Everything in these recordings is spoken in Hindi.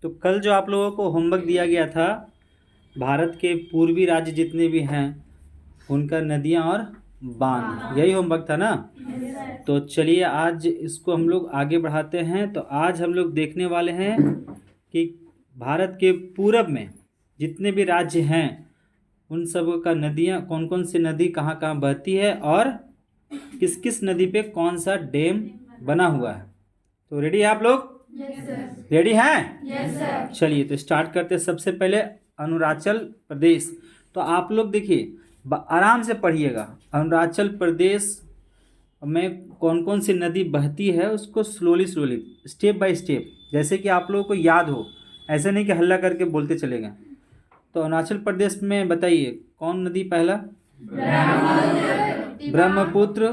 तो कल जो आप लोगों को होमवर्क दिया गया था, भारत के पूर्वी राज्य जितने भी हैं उनका नदियाँ और बांध, यही होमवर्क था ना। तो चलिए आज इसको हम लोग आगे बढ़ाते हैं। तो आज हम लोग देखने वाले हैं कि भारत के पूरब में जितने भी राज्य हैं उन सब का नदियाँ, कौन कौन सी नदी कहाँ कहाँ बहती है और किस किस नदी पे कौन सा डैम बना हुआ है। तो रेडी है आप लोग? रेडी हैं? चलिए तो स्टार्ट करते हैं। सबसे पहले अरुणाचल प्रदेश। तो आप लोग देखिए, आराम से पढ़िएगा। अरुणाचल प्रदेश में कौन कौन सी नदी बहती है उसको स्लोली स्टेप बाय स्टेप, जैसे कि आप लोगों को याद हो, ऐसे नहीं कि हल्ला करके बोलते चलेगा। तो अरुणाचल प्रदेश में बताइए कौन नदी पहला? ब्रह्मपुत्र,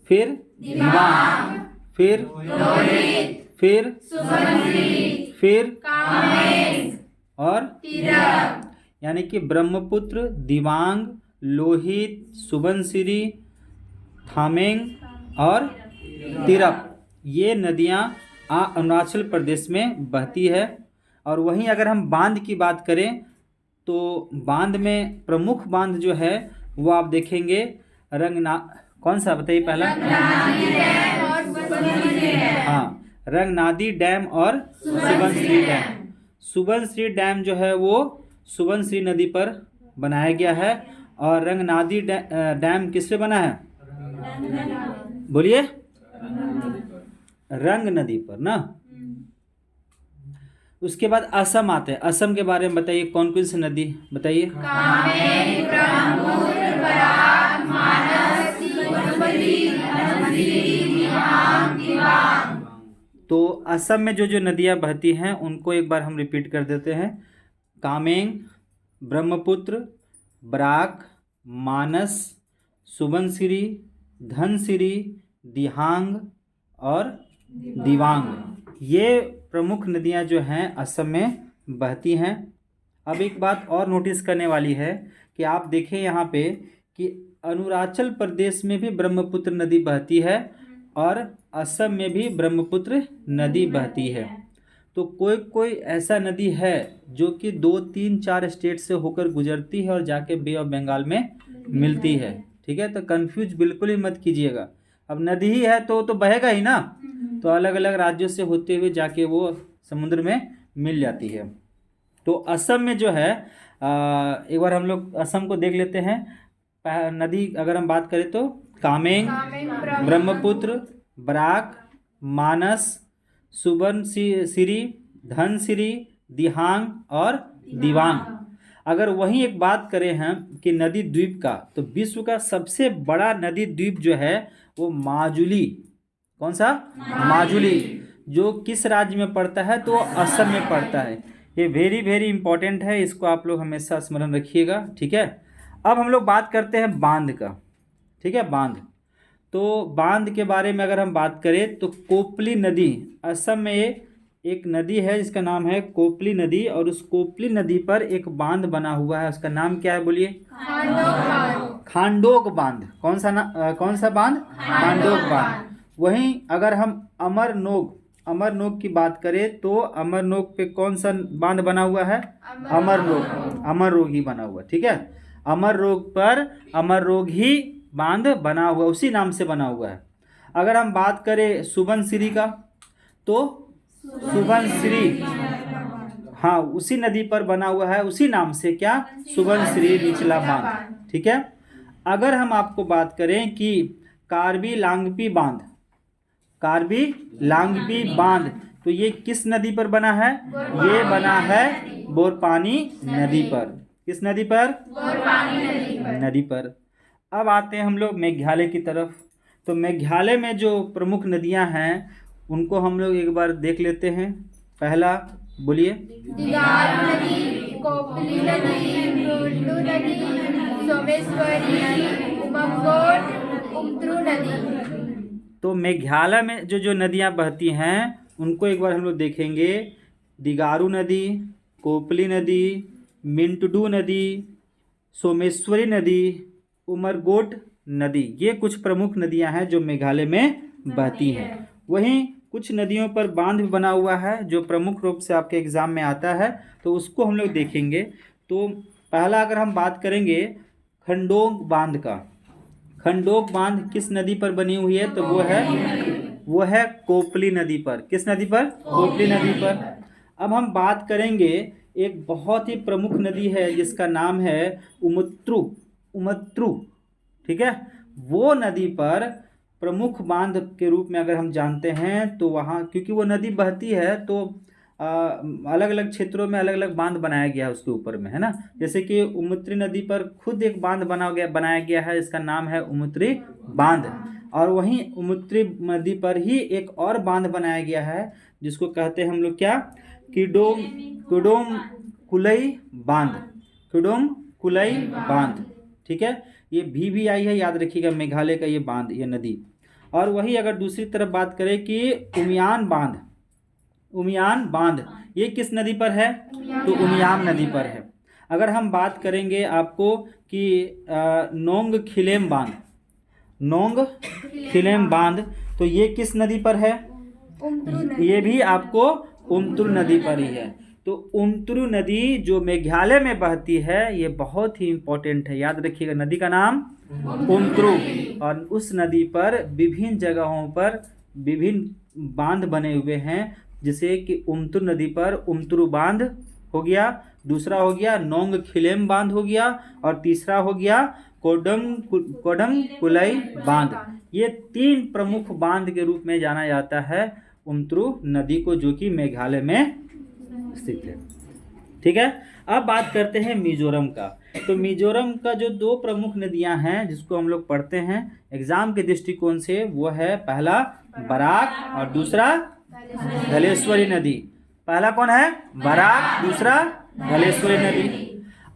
फिर दिबांग, फिर और यानी कि ब्रह्मपुत्र, दिबांग, लोहित, सुबनसिरी, थामेंग और तिरप, ये नदियाँ अरुणाचल प्रदेश में बहती है। और वहीं अगर हम बांध की बात करें तो बांध में प्रमुख बांध जो है वो आप देखेंगे कौन सा बताइए पहला? हाँ, रंगनादी डैम और सुबनसिरी डैम। सुबनसिरी डैम जो है वो सुबनसिरी नदी पर बनाया गया है। और रंगनादी डैम किस पे बना है? बोलिए। रंग नदी पर ना। उसके बाद असम आते हैं। असम के बारे में बताइए कौन कौन सी नदी बताइए? कामेंग, ब्रह्मपुत्र, बराक, मानस, गोदावरी, धनसिरी, दिबांग, दिबांग। तो असम में जो जो नदियां बहती हैं उनको एक बार हम रिपीट कर देते हैं। कामेंग, ब्रह्मपुत्र, बराक, मानस, सुबनसिरी, धनसिरी, दिहांग और दिबांग, ये प्रमुख नदियां जो हैं असम में बहती हैं। अब एक बात और नोटिस करने वाली है कि आप देखें यहाँ पे कि अरुणाचल प्रदेश में भी ब्रह्मपुत्र नदी बहती है और असम में भी ब्रह्मपुत्र नदी बहती है। तो कोई कोई ऐसा नदी है जो कि 2, 3, 4 स्टेट से होकर गुजरती है और जाके बे ऑफ बंगाल में मिलती है। ठीक है, तो कंफ्यूज बिल्कुल ही मत कीजिएगा। अब नदी ही है तो बहेगा ही ना, तो अलग अलग राज्यों से होते हुए जाके वो समुद्र में मिल जाती है। तो असम में जो है एक बार हम लोग असम को देख लेते हैं। नदी अगर हम बात करें तो कामेंग, ब्रह्मपुत्र, बराक, मानस, सुबनसिरी, धनसिरी, दिहांग और दिबांग। अगर वहीं एक बात करें हम कि नदी द्वीप का, तो विश्व का सबसे बड़ा नदी द्वीप जो है वो माजुली। कौन सा? माजुली। जो किस राज्य में पड़ता है? तो असम में पड़ता है। ये वेरी वेरी इंपॉर्टेंट है, इसको आप लोग हमेशा स्मरण रखिएगा। ठीक है, अब हम लोग बात करते हैं बांध का। ठीक है, बांध। तो बांध के बारे में अगर हम बात करें तो कोपली नदी, असम में एक नदी है जिसका नाम है कोपली नदी, और उस कोपली नदी पर एक बांध बना हुआ है। उसका नाम क्या है बोलिए? खांडोक बांध। कौन सा बांध? खांडोक बांध। वहीं अगर हम अमरनोक की बात करें तो अमरनोक पे कौन सा बांध बना हुआ है? अमरनोक ही बना हुआ। ठीक है, अमरनोक पर अमरनोक ही बांध बना हुआ, उसी नाम से बना हुआ है। अगर हम बात करें सुबनसिरी का तो सुबनसिरी, हाँ, उसी नदी पर बना हुआ है, उसी नाम से, क्या? सुबनसिरी निचला बांध। ठीक है, अगर हम आपको बात करें कि कार्बी लांगबी बांध, तो ये किस नदी पर बना है? ये बना है बोरपानी नदी पर। किस नदी पर? बोरपानी नदी पर। अब आते हैं हम लोग मेघालय की तरफ। तो मेघालय में जो प्रमुख नदियां हैं उनको हम लोग एक बार देख लेते हैं। पहला बोलिए? दिगारू नदी, कोपली नदी, रुलू नदी, सोमेश्वरी, उमंगोट, उमत्रू नदी। तो मेघालय में जो जो नदियां बहती हैं उनको एक बार हम लोग देखेंगे। दिगारू नदी, कोपली नदी, मिंटडू नदी, सोमेश्वरी नदी, उमरगोट नदी, ये कुछ प्रमुख नदियां हैं जो मेघालय में बहती हैं। वहीं कुछ नदियों पर बांध भी बना हुआ है जो प्रमुख रूप से आपके एग्जाम में आता है, तो उसको हम लोग देखेंगे। तो पहला अगर हम बात करेंगे खंडोंग बांध का, खंडोंग बांध किस नदी पर बनी हुई है? तो वो है कोपली नदी पर। किस नदी पर? कोपली नदी पर। अब हम बात करेंगे एक बहुत ही प्रमुख नदी है जिसका नाम है उमुत्रु। उमुत्रु, ठीक है। वो नदी पर प्रमुख बांध के रूप में अगर हम जानते हैं तो वहाँ, क्योंकि वो नदी बहती है तो अलग अलग क्षेत्रों में अलग अलग बांध बनाया गया है उसके ऊपर में, है ना। जैसे कि उमुत्री नदी पर खुद एक बांध बनाया गया है, इसका नाम है उमुत्री बांध। और वहीं उमुत्री नदी पर ही एक और बांध बनाया गया है जिसको कहते हैं हम लोग क्या? किडोम कुलई बांध। किडोम कुलई बांध, ठीक है। ये भी आई है, याद रखिएगा, मेघालय का ये बांध, ये नदी। और वही अगर दूसरी तरफ बात करें कि उमियान बांध, उमियान बांध ये किस नदी पर है? तो उमियाम नदी पर है। अगर हम बात करेंगे आपको कि नोंग खिलेम बांध, नोंग खिलेम बांध, तो ये किस नदी पर है? ये भी आपको उमतुर नदी पर ही है। तो उमतुरु नदी जो मेघालय में बहती है, ये बहुत ही इंपॉर्टेंट है, याद रखिएगा, नदी का नाम उमतुरु। और उस नदी पर विभिन्न जगहों पर विभिन्न बांध बने हुए हैं, जैसे कि उमतुर नदी पर उमतुरु बांध हो गया, दूसरा हो गया नोंग खिलेम बांध हो गया, और तीसरा हो गया कोडम कुलई बांध। ये 3 प्रमुख बांध के रूप में जाना जाता है उमतुरु नदी को, जो कि मेघालय में स्थित है, ठीक है। अब बात करते हैं मिजोरम का। तो मिजोरम का जो 2 प्रमुख नदियां हैं जिसको हम लोग पढ़ते हैं एग्जाम के दृष्टिकोण से, वो है पहला बराक और दूसरा धलेश्वरी नदी। पहला कौन है? बराक, दूसरा धलेश्वरी नदी।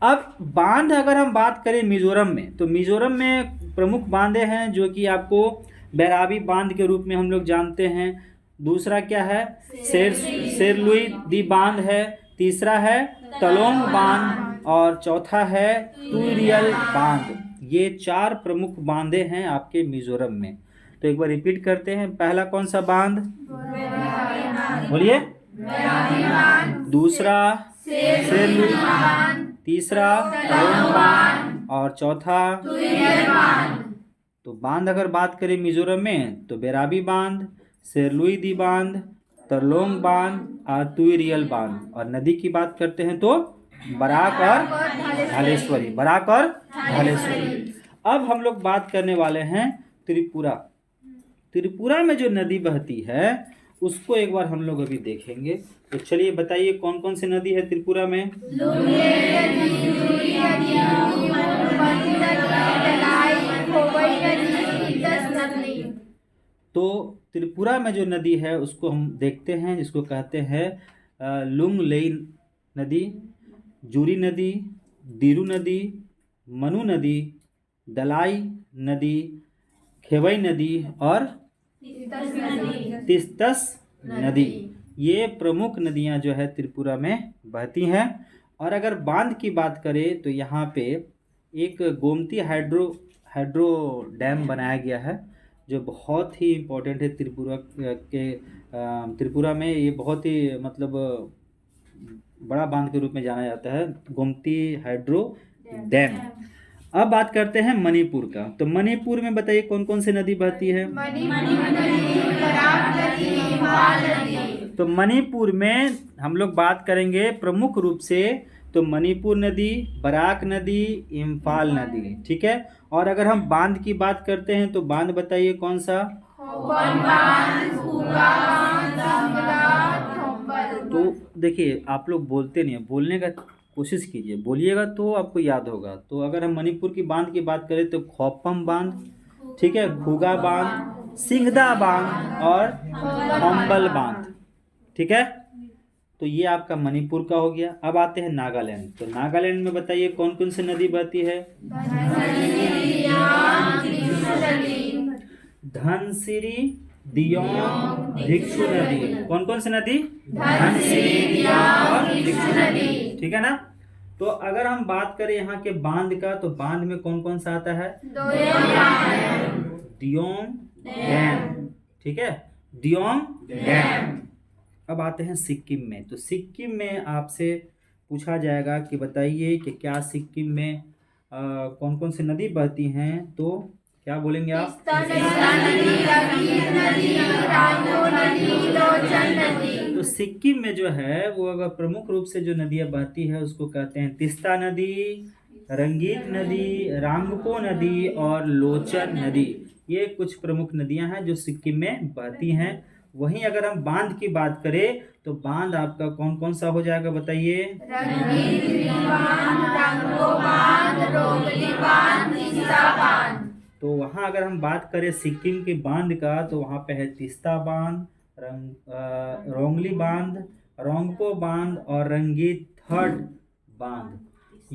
अब बांध अगर हम बात करें मिजोरम में, तो मिजोरम में प्रमुख बांधे हैं जो कि आपको बैराबी बांध के रूप में हम लोग जानते हैं। दूसरा क्या है? सेरलुई दी बांध है। तीसरा है तलोंग बांध, और चौथा है तुरियल बांध। ये 4 प्रमुख बांधे हैं आपके मिजोरम में। तो एक बार रिपीट करते हैं। पहला कौन सा बांध? बोलिए। दूसरा सेरलुई, तीसरा तलोंग बांध, और चौथा तुरियल बांध। तो बांध अगर बात करें मिजोरम में तो बेराबी बांध, सेरलुई दी बांध, तरलोंग बांध और तुरियल बांध। और नदी की बात करते हैं तो बराक और धलेश्वरी, बराक और धलेश्वरी। अब हम लोग बात करने वाले हैं त्रिपुरा। त्रिपुरा में जो नदी बहती है उसको एक बार हम लोग अभी देखेंगे। तो चलिए बताइए कौन कौन सी नदी है त्रिपुरा में? तो त्रिपुरा में जो नदी है उसको हम देखते हैं, जिसको कहते हैं लुंगलेई नदी, जूरी नदी, दिरु नदी, मनु नदी, दलाई नदी, खेवई नदी और तिस्तास नदी। ये प्रमुख नदियां जो है त्रिपुरा में बहती हैं। और अगर बांध की बात करें तो यहाँ पे एक गोमती हाइड्रो डैम बनाया गया है जो बहुत ही इम्पोर्टेंट है त्रिपुरा में। ये बहुत ही मतलब बड़ा बांध के रूप में जाना जाता है, गोमती हाइड्रो डैम। अब बात करते हैं मणिपुर का। तो मणिपुर में बताइए कौन कौन सी नदी बहती है? तो मणिपुर में हम लोग बात करेंगे प्रमुख रूप से तो मणिपुर नदी, बराक नदी, इम्फाल नदी, ठीक है। और अगर हम बांध की बात करते हैं तो बांध बताइए कौन सा? तो देखिए आप लोग बोलते नहीं है, बोलने का कोशिश कीजिए, बोलिएगा तो आपको याद होगा। तो अगर हम मणिपुर की बांध की बात करें तो खोपम बांध, ठीक है, खुगा बांध, सिंगदा बांध और हम्बल बांध, ठीक है। तो ये आपका मणिपुर का हो गया। अब आते हैं नागालैंड। तो नागालैंड में बताइए कौन कौन सी नदी बहती है? धनसिरी, दियोंग, भिक्षु नदी। कौन कौन सी नदी? धनसिरी, दियोंग और भिक्षु नदी, ठीक है ना। तो अगर हम बात करें यहाँ के बांध का तो बांध में कौन कौन सा आता है? दियोंग डैम, ठीक है, दियोंग डैम। अब आते हैं सिक्किम में। तो सिक्किम में आपसे पूछा जाएगा कि बताइए कि क्या सिक्किम में कौन कौन सी नदी बहती हैं। तो क्या बोलेंगे आप? तो सिक्किम में जो है वो अगर प्रमुख रूप से जो नदियाँ बहती है उसको कहते हैं तिस्ता नदी, रंगीत नदी, रांगपो नदी और लोचन नदी। ये कुछ प्रमुख नदियां हैं जो सिक्किम में बहती हैं। वहीं अगर हम बांध की बात करें तो बांध आपका कौन कौन सा हो जाएगा बताइए? तो वहाँ अगर हम बात करें सिक्किम के बांध का तो वहाँ पे है तिस्ता बांध, रोंगली बांध, रोंगपो बांध और रंगीत थर्ड बांध।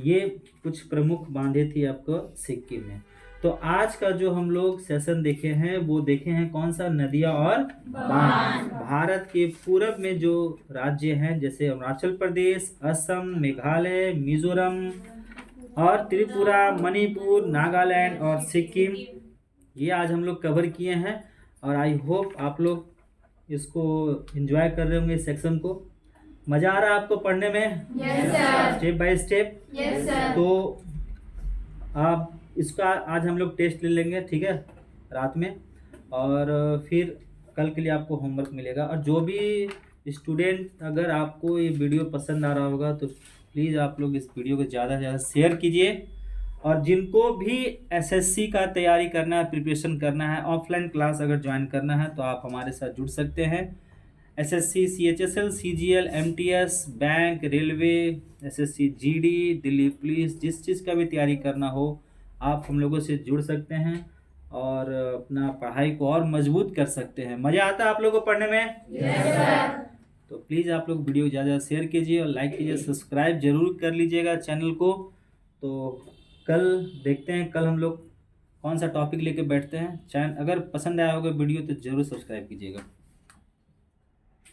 ये कुछ प्रमुख बांधे थी आपको सिक्किम में। तो आज का जो हम लोग सेशन देखे हैं वो देखे हैं कौन सा? नदियाँ और बांध। भारत के पूरब में जो राज्य हैं जैसे अरुणाचल प्रदेश, असम, मेघालय, मिजोरम और त्रिपुरा, मणिपुर, नागालैंड और सिक्किम, ये आज हम लोग कवर किए हैं। और आई होप आप लोग इसको एंजॉय कर रहे होंगे इस सेक्शन को। मज़ा आ रहा है आपको पढ़ने में? Yes sir. Step by step? Yes sir. तो आप इसका आज हम लोग टेस्ट ले लेंगे, ठीक है, रात में। और फिर कल के लिए आपको होमवर्क मिलेगा। और जो भी स्टूडेंट अगर आपको ये वीडियो पसंद आ रहा होगा तो प्लीज़ आप लोग इस वीडियो को ज़्यादा से ज़्यादा शेयर कीजिए। और जिनको भी एसएससी का तैयारी करना है, प्रिपरेशन करना है, ऑफलाइन क्लास अगर ज्वाइन करना है तो आप हमारे साथ जुड़ सकते हैं। SSC, CHSL, CGL, MTS, bank, railway, SSC GD, Delhi police, जिस चीज़ का भी तैयारी करना हो आप हम लोगों से जुड़ सकते हैं और अपना पढ़ाई को और मजबूत कर सकते हैं। मज़ा आता है आप लोगों को पढ़ने में? Yes sir. तो प्लीज़ आप लोग वीडियो ज़्यादा शेयर कीजिए और लाइक कीजिए, सब्सक्राइब जरूर कर लीजिएगा चैनल को। तो कल देखते हैं कल हम लोग कौन सा टॉपिक लेके बैठते हैं। चैनल अगर पसंद आया होगा वीडियो तो ज़रूर सब्सक्राइब कीजिएगा।